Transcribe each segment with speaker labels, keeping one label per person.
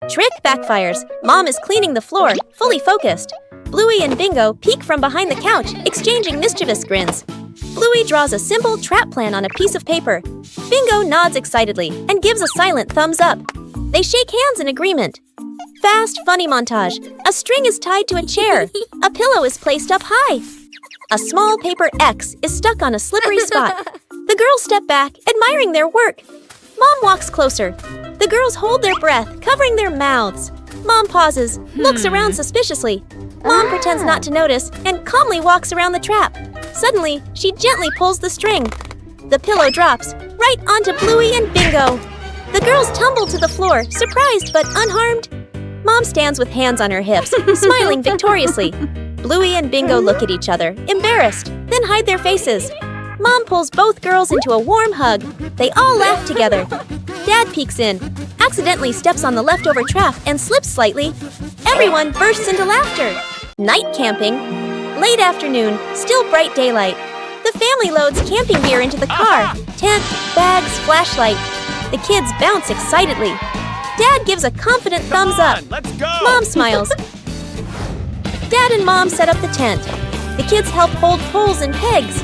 Speaker 1: Trick backfires. Mom is cleaning the floor, fully focused. Bluey and Bingo peek from behind the couch, exchanging mischievous grins. Bluey draws a simple trap plan on a piece of paper. Bingo nods excitedly and gives a silent thumbs up. They shake hands in agreement. Fast, funny montage. A string is tied to a chair. A pillow is placed up high. A small paper X is stuck on a slippery spot. The girls step back, admiring their work. Mom walks closer. The girls hold their breath, covering their mouths. Mom pauses, looks around suspiciously. Mom pretends not to notice and calmly walks around the trap. Suddenly, she gently pulls the string. The pillow drops right onto Bluey and Bingo. The girls tumble to the floor, surprised but unharmed. Mom stands with hands on her hips, smiling victoriously. Bluey and Bingo look at each other, embarrassed, then hide their faces. Mom pulls both girls into a warm hug. They all laugh together. Dad peeks in, accidentally steps on the leftover trap and slips slightly. Everyone bursts into laughter. Night camping. Late afternoon, still bright daylight. The family loads camping gear into the car. Tent, bags, flashlight. The kids bounce excitedly. Dad gives a confident thumbs up.
Speaker 2: Let's go!
Speaker 1: Mom smiles. Dad and Mom set up the tent. The kids help hold poles and pegs.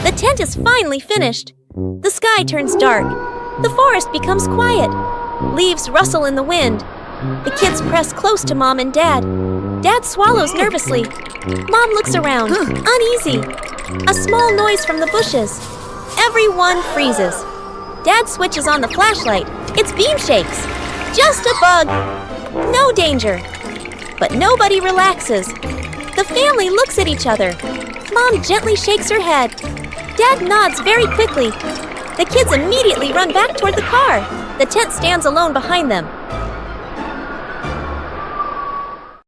Speaker 1: The tent is finally finished. The sky turns dark. The forest becomes quiet. Leaves rustle in the wind. The kids press close to Mom and Dad. Dad swallows nervously. Mom looks around, uneasy. A small noise from the bushes. Everyone freezes. Dad switches on the flashlight. Its beam shakes. Just a bug. No danger. But nobody relaxes. The family looks at each other. Mom gently shakes her head. Dad nods very quickly. The kids immediately run back toward the car. The tent stands alone behind them.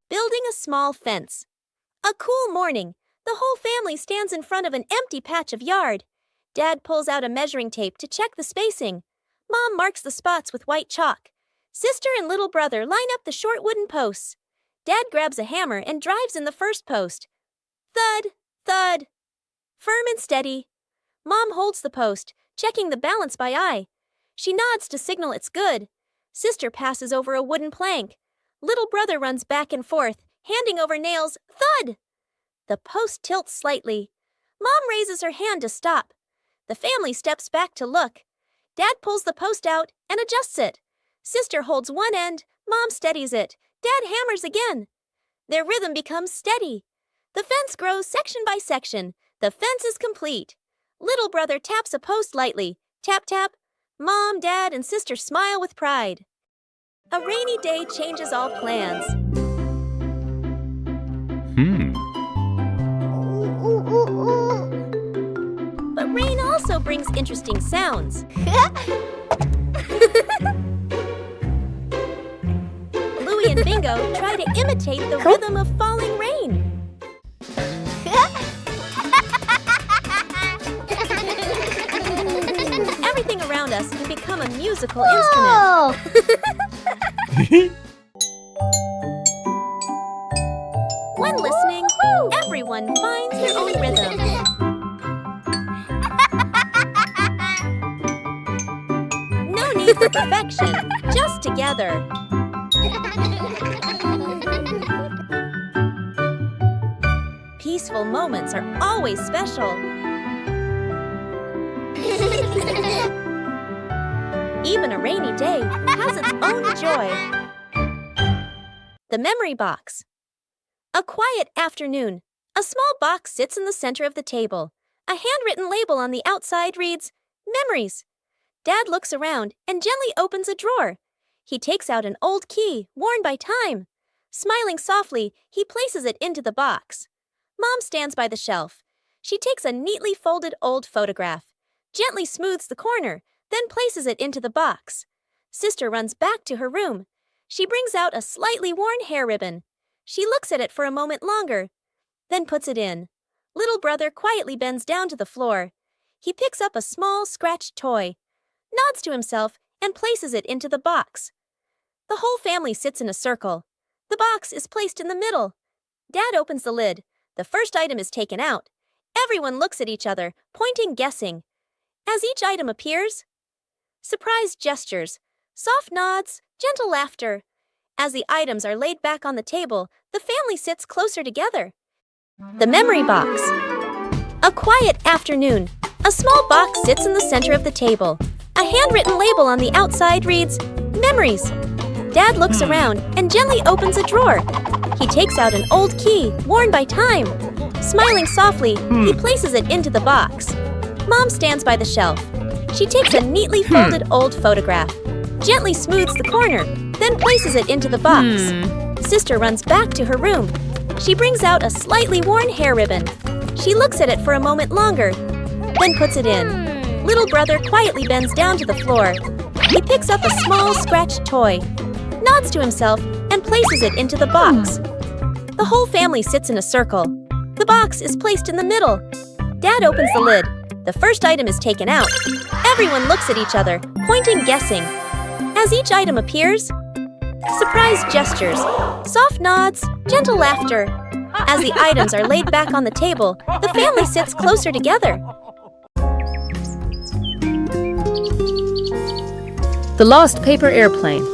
Speaker 1: Building a small fence. A cool morning. The whole family stands in front of an empty patch of yard. Dad pulls out a measuring tape to check the spacing. Mom marks the spots with white chalk. Sister and little brother line up the short wooden posts. Dad grabs a hammer and drives in the first post. Thud, thud. Firm and steady. Mom holds the post, checking the balance by eye. She nods to signal it's good. Sister passes over a wooden plank. Little brother runs back and forth, handing over nails. Thud! The post tilts slightly. Mom raises her hand to stop. The family steps back to look. Dad pulls the post out and adjusts it. Sister holds one end. Mom steadies it. Dad hammers again. Their rhythm becomes steady. The fence grows section by section. The fence is complete. Little brother taps a post lightly. Tap, tap. Mom, Dad, and Sister smile with pride. A rainy day changes all plans. But rain also brings interesting sounds. Bluey and Bingo try to imitate the rhythm of falling rain. Everything around us can become a musical instrument. When listening, everyone finds their own rhythm. No need for perfection, just together. Peaceful moments are always special. Even a rainy day has its own joy. The memory box. A quiet afternoon. A small box sits in the center of the table. A handwritten label on the outside reads, Memories. Dad looks around and gently opens a drawer. He takes out an old key, worn by time. Smiling softly, he places it into the box. Mom stands by the shelf. She takes a neatly folded old photograph, gently smooths the corner, then places it into the box. Sister runs back to her room. She brings out a slightly worn hair ribbon. She looks at it for a moment longer, then puts it in. Little brother quietly bends down to the floor. He picks up a small, scratched toy, nods to himself, and places it into the box. The whole family sits in a circle. The box is placed in the middle. Dad opens the lid. The first item is taken out. Everyone looks at each other, pointing, guessing. As each item appears, surprised gestures, soft nods, gentle laughter. As the items are laid back on the table, the family sits closer together. The memory box. A quiet afternoon. A small box sits in the center of the table. A handwritten label on the outside reads, Memories. Dad looks around and gently opens a drawer. He takes out an old key, worn by time. Smiling softly, he places it into the box. Mom stands by the shelf. She takes a neatly folded old photograph, gently smooths the corner, then places it into the box. Sister runs back to her room. She brings out a slightly worn hair ribbon. She looks at it for a moment longer, then puts it in. Little brother quietly bends down to the floor. He picks up a small scratched toy, nods to himself, and places it into the box. The whole family sits in a circle. The box is placed in the middle. Dad opens the lid. The first item is taken out. Everyone looks at each other, pointing, guessing. As each item appears, surprise gestures, soft nods, gentle laughter. As the items are laid back on the table, the family sits closer together.
Speaker 2: The Lost Paper Airplane.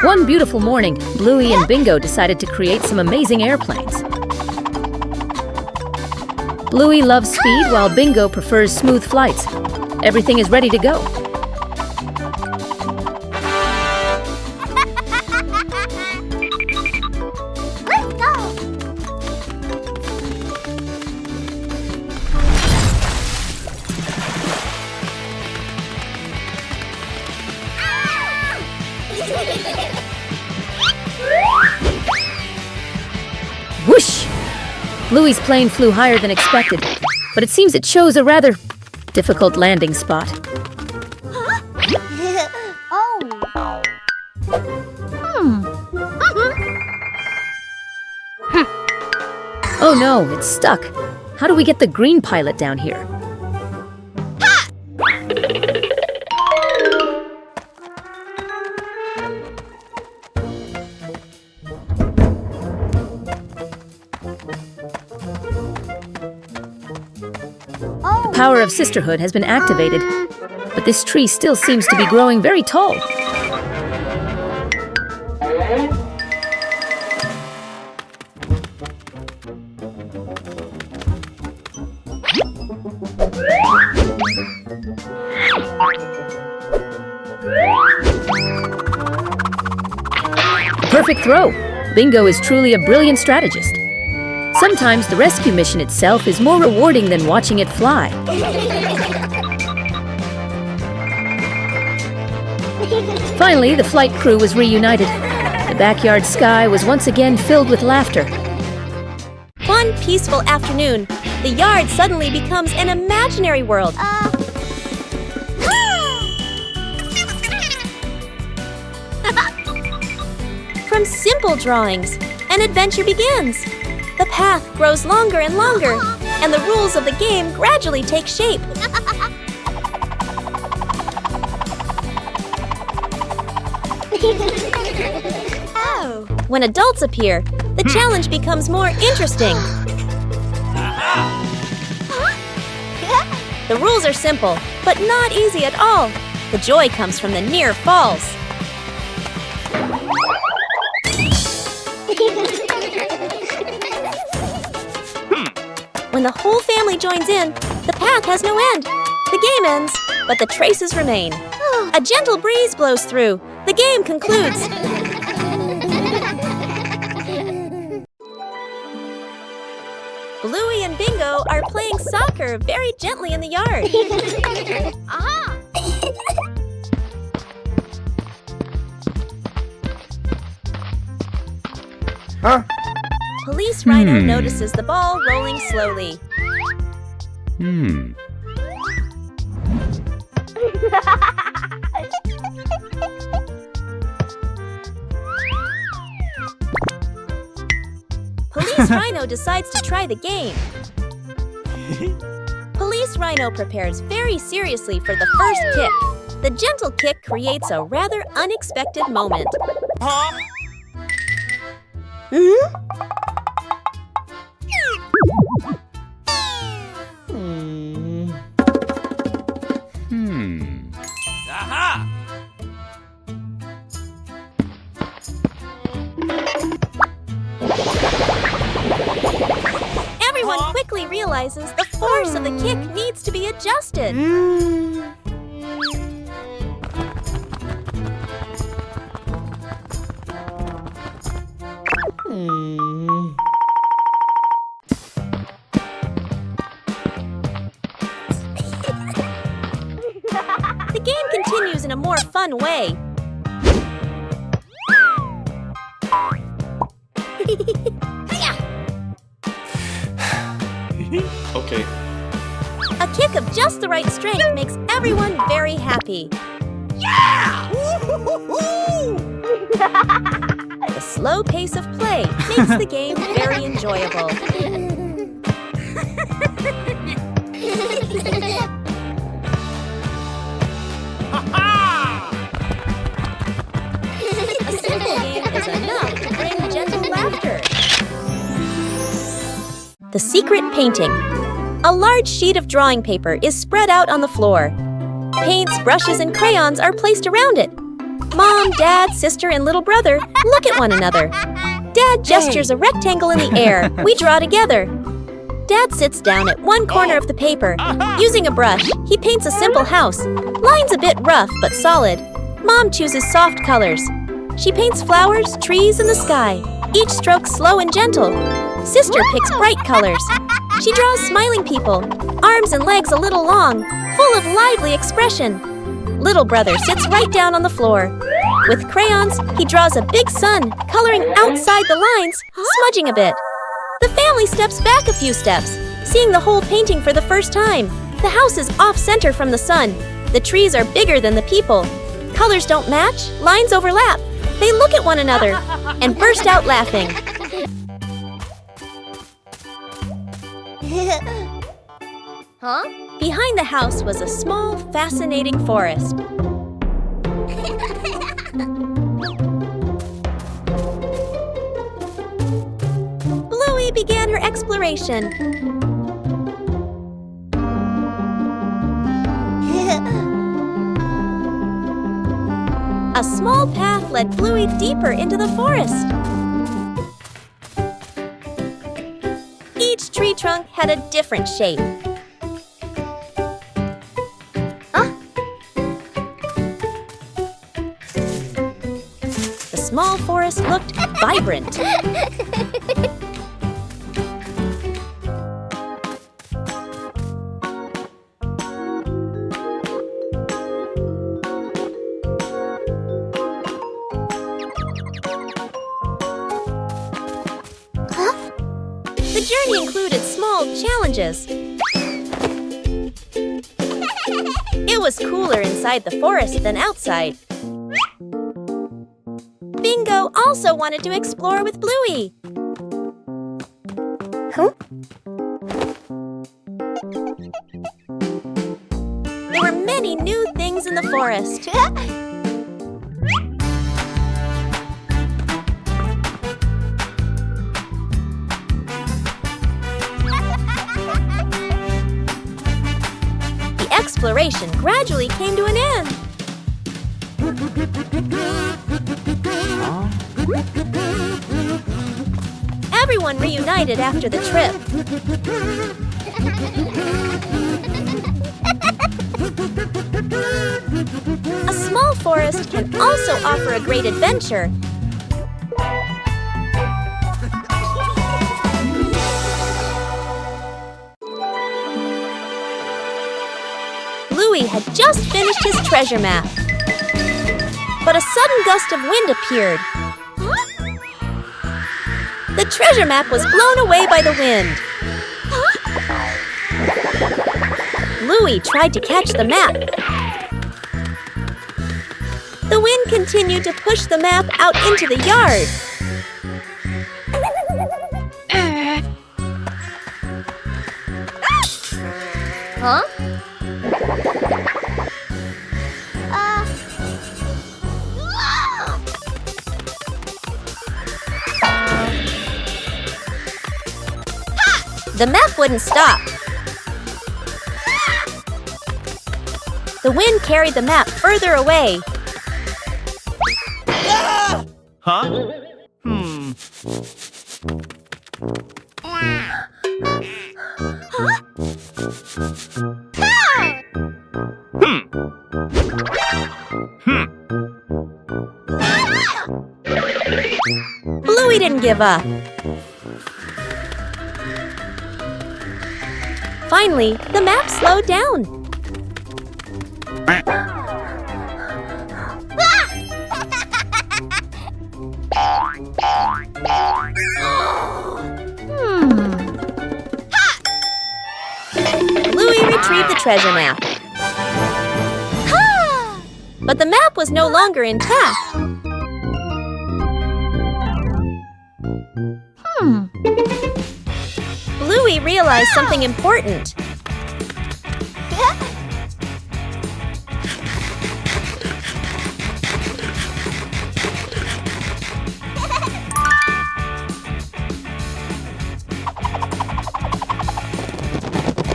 Speaker 2: One beautiful morning, Bluey and Bingo decided to create some amazing airplanes. Bluey loves speed while Bingo prefers smooth flights. Everything is ready to go.
Speaker 3: Let's go!
Speaker 2: Whoosh! Bluey's plane flew higher than expected, but it seems it chose a rather difficult landing spot. Oh no, it's stuck. How do we get the green pilot down here? The power of sisterhood has been activated, but this tree still seems to be growing very tall. Perfect throw! Bingo is truly a brilliant strategist. Sometimes the rescue mission itself is more rewarding than watching it fly. Finally, the flight crew was reunited. The backyard sky was once again filled with laughter.
Speaker 1: One peaceful afternoon, the yard suddenly becomes an imaginary world. From simple drawings, an adventure begins. The path grows longer and longer, and the rules of the game gradually take shape. When adults appear, the challenge becomes more interesting. The rules are simple, but not easy at all. The joy comes from the near falls. When the whole family joins in, the path has no end. The game ends, but the traces remain. A gentle breeze blows through. The game concludes. Bluey and Bingo are playing soccer very gently in the yard.
Speaker 3: Huh?
Speaker 1: Police Rhino notices the ball rolling slowly. Police Rhino decides to try the game. Police Rhino prepares very seriously for the first kick. The gentle kick creates a rather unexpected moment.
Speaker 4: Aha!
Speaker 1: Everyone quickly realizes the force of the kick needs to be adjusted. The game continues in a more fun way.
Speaker 4: Okay.
Speaker 1: A kick of just the right strength makes everyone very happy. The slow pace of play makes the game very enjoyable. A simple game is enough to bring gentle laughter. The secret painting. A large sheet of drawing paper is spread out on the floor. Paints, brushes, and crayons are placed around it. Mom, Dad, sister, and little brother look at one another. Dad gestures a rectangle in the air. We draw together. Dad sits down at one corner of the paper. Using a brush, he paints a simple house. Lines a bit rough but solid. Mom chooses soft colors. She paints flowers, trees, and the sky. Each stroke slow and gentle. Sister picks bright colors. She draws smiling people, arms and legs a little long, full of lively expression. Little brother sits right down on the floor. With crayons, he draws a big sun, coloring outside the lines, smudging a bit. The family steps back a few steps, seeing the whole painting for the first time. The house is off-center from the sun. The trees are bigger than the people. Colors don't match, lines overlap. They look at one another and burst out laughing.
Speaker 3: Huh?
Speaker 1: Behind the house was a small, fascinating forest. Bluey began her exploration. A small path led Bluey deeper into the forest. Each tree trunk had a different shape. The small forest looked vibrant. The journey included small challenges. It was cooler inside the forest than outside. Bingo also wanted to explore with Bluey. There were many new things in the forest. Exploration gradually came to an end. Everyone reunited after the trip. A small forest can also offer a great adventure. Bluey had just finished his treasure map. But a sudden gust of wind appeared. The treasure map was blown away by the wind. Bluey tried to catch the map. The wind continued to push the map out into the yard.
Speaker 3: Huh?
Speaker 1: The map wouldn't stop. The wind carried the map further away.
Speaker 4: Huh?
Speaker 1: Bluey didn't give up. Finally, the map slowed down. Bluey retrieved the treasure map. But the map was no longer intact. Bluey realized something important.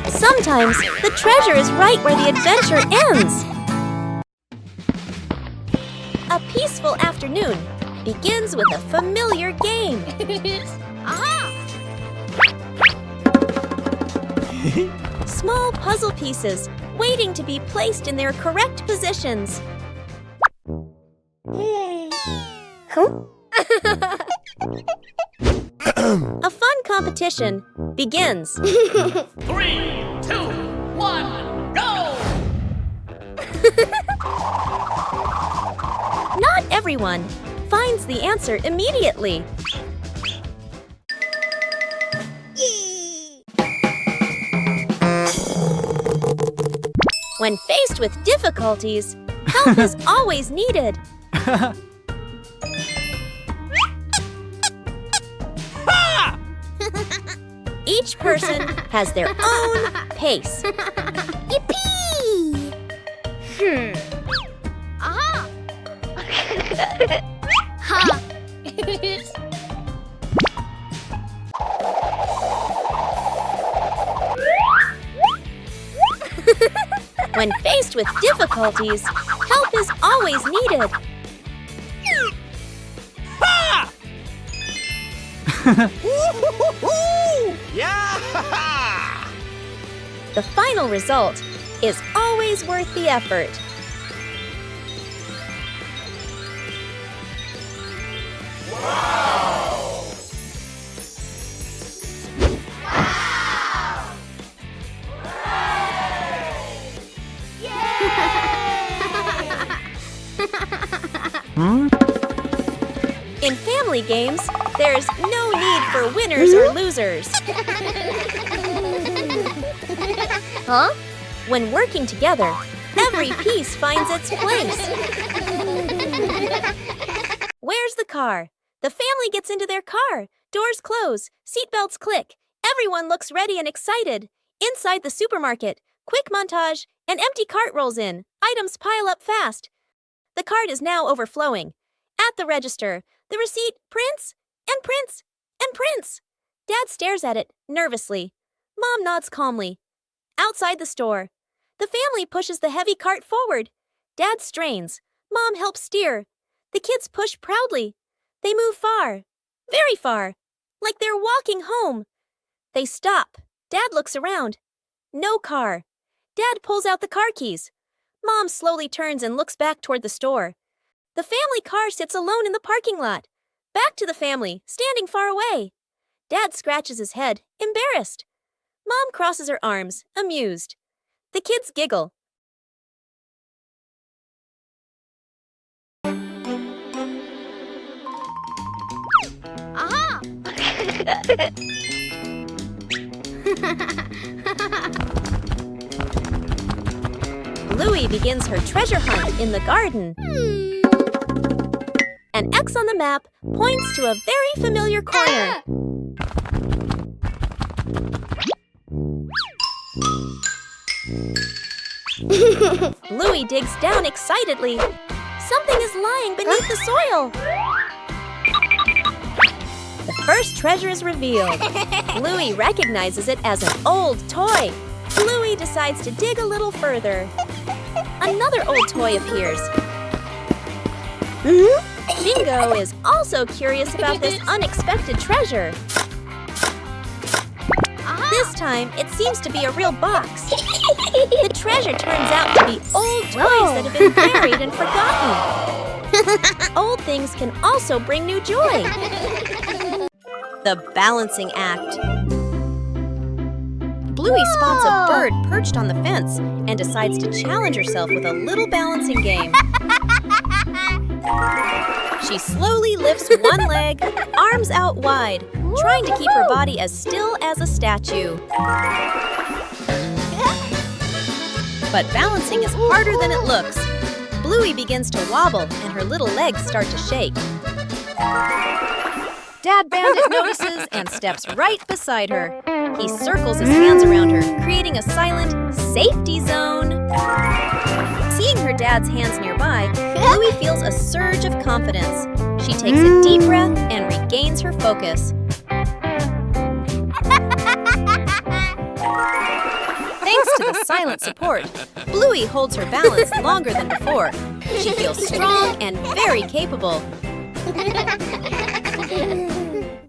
Speaker 1: Sometimes the treasure is right where the adventure ends. A peaceful afternoon begins with a familiar game. Small puzzle pieces waiting to be placed in their correct positions. A fun competition begins.
Speaker 5: 3, 2, 1, go!
Speaker 1: Not everyone finds the answer immediately. When faced with difficulties, help is always needed. Each person has their own pace. Yippee! When faced with difficulties, help is always needed.
Speaker 4: Yeah!
Speaker 1: The final result is always worth the effort. In family games, there's no need for winners or losers.
Speaker 3: Huh?
Speaker 1: When working together, every piece finds its place. Where's the car? The family gets into their car. Doors close, seatbelts click. Everyone looks ready and excited. Inside the supermarket, quick montage, an empty cart rolls in. Items pile up fast. The cart is now overflowing. At the register, the receipt prints and prints and prints. Dad stares at it nervously. Mom nods calmly. Outside the store, the family pushes the heavy cart forward. Dad strains. Mom helps steer. The kids push proudly. They move far, very far, like they're walking home. They stop. Dad looks around. No car. Dad pulls out the car keys. Mom slowly turns and looks back toward the store. The family car sits alone in the parking lot. Back to the family, standing far away. Dad scratches his head, embarrassed. Mom crosses her arms, amused. The kids giggle.
Speaker 3: Aha!
Speaker 1: Bluey begins her treasure hunt in the garden. An X on the map points to a very familiar corner. Bluey digs down excitedly. Something is lying beneath the soil. The first treasure is revealed. Bluey recognizes it as an old toy. Bluey decides to dig a little further. another old toy appears. Bingo is also curious about this unexpected treasure. This time, it seems to be a real box. The treasure turns out to be old toys that have been buried and forgotten. Old things can also bring new joy. The balancing act. Bluey spots a bird perched on the fence and decides to challenge herself with a little balancing game. She slowly lifts one leg, arms out wide, trying to keep her body as still as a statue. But balancing is harder than it looks. Bluey begins to wobble and her little legs start to shake. Dad Bandit notices and steps right beside her. He circles his hands around her, creating a silent safety zone. Seeing her dad's hands nearby, Bluey feels a surge of confidence. She takes a deep breath and regains her focus. Thanks to the silent support, Bluey holds her balance longer than before. She feels strong and very capable.